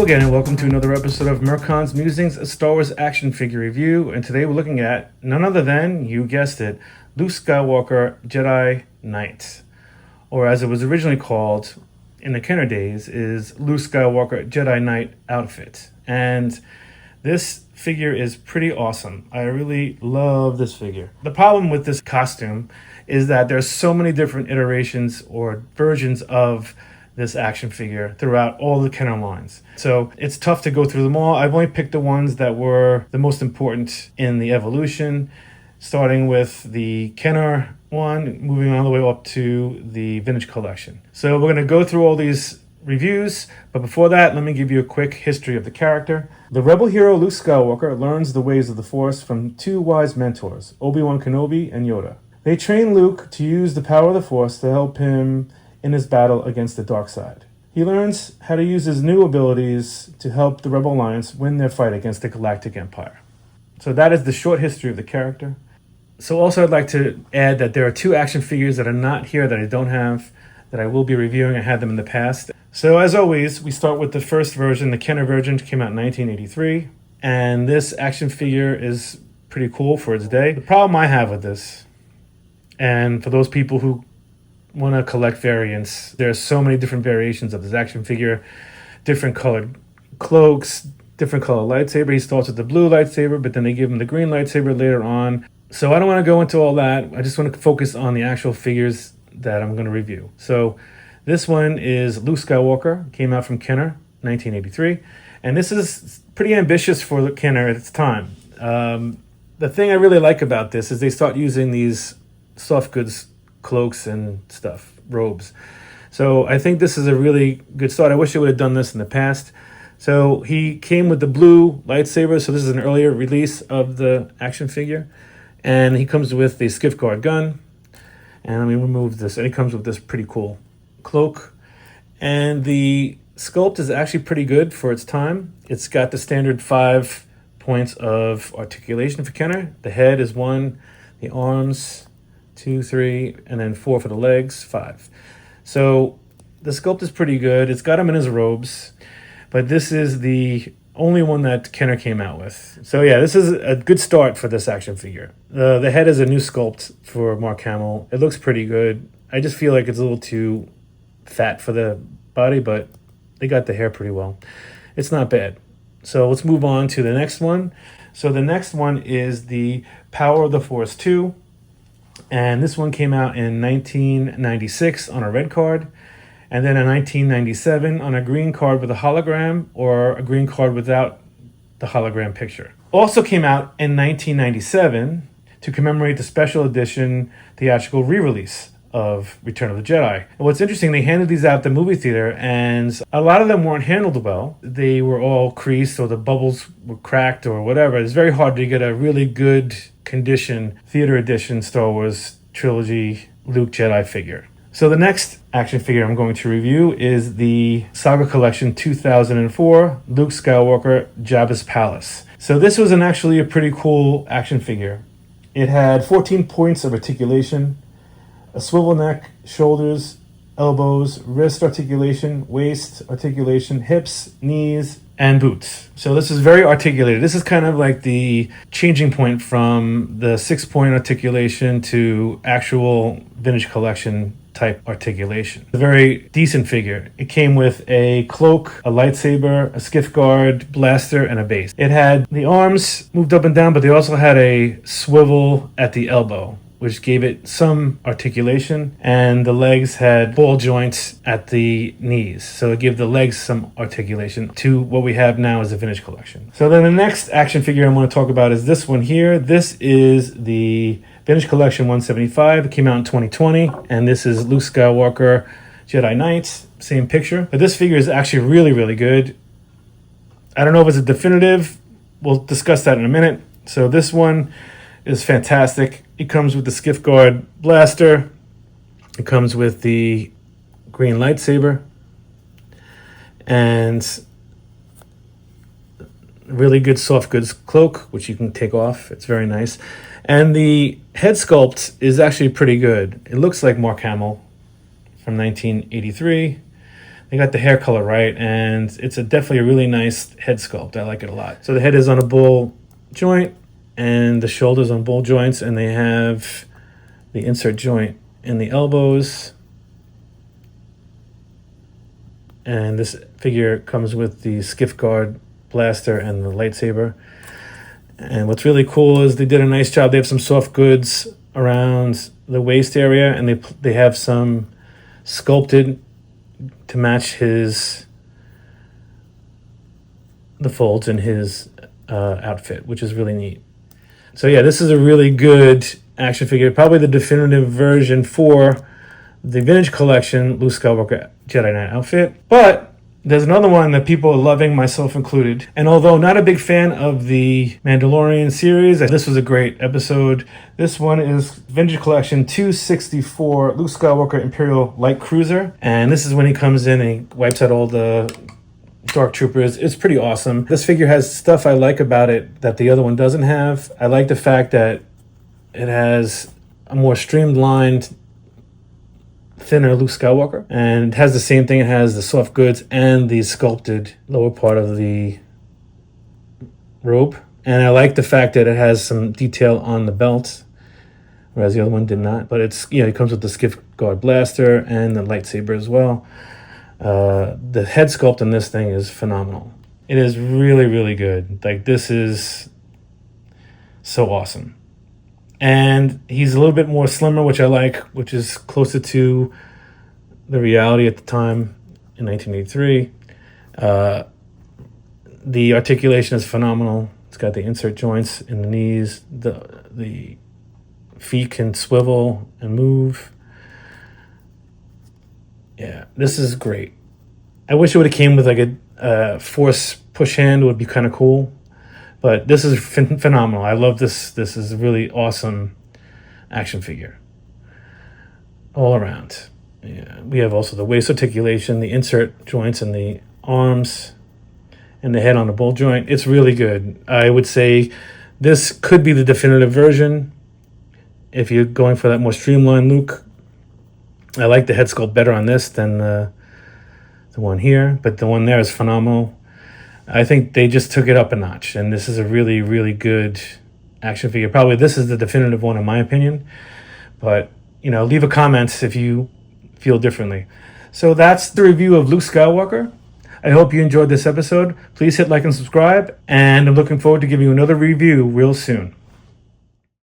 Hello again and welcome to another episode of Merkon's Musings, a Star Wars action figure review. And today we're looking at none other than, you guessed it, Luke Skywalker Jedi Knight. Or as it was originally called in the Kenner days, is Luke Skywalker Jedi Knight outfit. And this figure is pretty awesome. I really love this figure. The problem with this costume is that there's so many different iterations or versions of this action figure throughout all the Kenner lines. So it's tough to go through them all. I've only picked the ones that were the most important in the evolution, starting with the Kenner one, moving all the way up to the vintage collection. So we're going to go through all these reviews, but before that, let me give you a quick history of the character. The rebel hero Luke Skywalker learns the ways of the Force from two wise mentors, Obi-Wan Kenobi and Yoda. They train Luke to use the power of the Force to help him in his battle against the dark side. He learns how to use his new abilities to help the Rebel Alliance win their fight against the Galactic Empire. So that is the short history of the character. So also I'd like to add that there are two action figures that are not here that I don't have, that I will be reviewing. I had them in the past. So as always, we start with the first version, the Kenner version, came out in 1983. And this action figure is pretty cool for its day. The problem I have with this, and for those people who want to collect variants, there are so many different variations of this action figure, different colored cloaks, different color lightsaber. He starts with the blue lightsaber, but then they give him the green lightsaber later on. So I don't want to go into all that. I just want to focus on the actual figures that I'm going to review. So this one is Luke Skywalker, came out from Kenner, 1983. And this is pretty ambitious for the Kenner at its time. The thing I really like about this is they start using these soft goods cloaks and stuff, robes. So I think this is a really good start. I wish I would have done this in the past. So he came with the blue lightsaber. So this is an earlier release of the action figure. And he comes with the skiff guard gun. And let me remove this. And he comes with this pretty cool cloak. And the sculpt is actually pretty good for its time. It's got the standard 5 points of articulation for Kenner. The head is 1, the arms 2, 3, and then 4 for the legs, 5. So the sculpt is pretty good. It's got him in his robes, but this is the only one that Kenner came out with. So yeah, this is a good start for this action figure. The head is a new sculpt for Mark Hamill. It looks pretty good. I just feel like it's a little too fat for the body, but they got the hair pretty well. It's not bad. So let's move on to the next one. So the next one is the Power of the Force 2. And this one came out in 1996 on a red card, and then in 1997 on a green card with a hologram, or a green card without the hologram picture. Also came out in 1997 to commemorate the special edition theatrical re-release of Return of the Jedi. And what's interesting, they handed these out at the movie theater, and a lot of them weren't handled well. They were all creased, or the bubbles were cracked, or whatever. It's very hard to get a really good condition theater edition Star Wars trilogy Luke Jedi figure. So the next action figure I'm going to review is the Saga Collection 2004 Luke Skywalker Jabba's Palace. So this was actually a pretty cool action figure. It had 14 points of articulation, a swivel neck, shoulders, elbows, wrist articulation, waist articulation, hips, knees, and boots. So this is very articulated. This is kind of like the changing point from the 6-point articulation to actual vintage collection type articulation. A very decent figure. It came with a cloak, a lightsaber, a skiff guard, blaster, and a base. It had the arms moved up and down, but they also had a swivel at the elbow, which gave it some articulation, and the legs had ball joints at the knees. So it gave the legs some articulation to what we have now as a vintage collection. So then the next action figure I want to talk about is this one here. This is the Vintage Collection 175. It came out in 2020, and this is Luke Skywalker Jedi Knight. Same picture. But this figure is actually really, really good. I don't know if it's a definitive. We'll discuss that in a minute. So this one is fantastic. It comes with the skiff guard blaster. It comes with the green lightsaber and really good soft goods cloak, which you can take off. It's very nice. And the head sculpt is actually pretty good. It looks like Mark Hamill from 1983. They got the hair color right, and it's definitely a really nice head sculpt. I like it a lot. So the head is on a bull joint, and the shoulders on bull joints, and they have the insert joint in the elbows. And this figure comes with the skiff guard blaster and the lightsaber. And what's really cool is they did a nice job. They have some soft goods around the waist area, and they have some sculpted to match the folds in his outfit, which is really neat. So yeah, this is a really good action figure, probably the definitive version for the vintage collection Luke Skywalker Jedi Knight outfit. But there's another one that people are loving, myself included. And although not a big fan of the Mandalorian series, this was a great episode. This one is Vintage Collection 264 Luke Skywalker Imperial Light Cruiser. And this is when he comes in and he wipes out all the Dark Troopers. It's pretty awesome. This figure has stuff I like about it that the other one doesn't have. I like the fact that it has a more streamlined, thinner Luke Skywalker, and it has the same thing. It has the soft goods and the sculpted lower part of the robe, and I like the fact that it has some detail on the belt, whereas the other one did not. But it's, it comes with the skiff guard blaster and the lightsaber as well. The head sculpt in this thing is phenomenal. It is really, really good. Like, this is so awesome. And he's a little bit more slimmer, which I like, which is closer to the reality at the time in 1983. The articulation is phenomenal. It's got the insert joints in the knees. The feet can swivel and move. Yeah, this is great. I wish it would have came with like a force push hand. It would be kind of cool. But this is phenomenal. I love this. This is a really awesome action figure all around. Yeah. We have also the waist articulation, the insert joints in the arms, and the head on the bull joint. It's really good. I would say this could be the definitive version if you're going for that more streamlined Luke. I like the head sculpt better on this than the one here, but the one there is phenomenal. I think they just took it up a notch, and this is a really, really good action figure. Probably this is the definitive one in my opinion, but leave a comment if you feel differently. So that's the review of Luke Skywalker. I hope you enjoyed this episode. Please hit like and subscribe, and I'm looking forward to giving you another review real soon.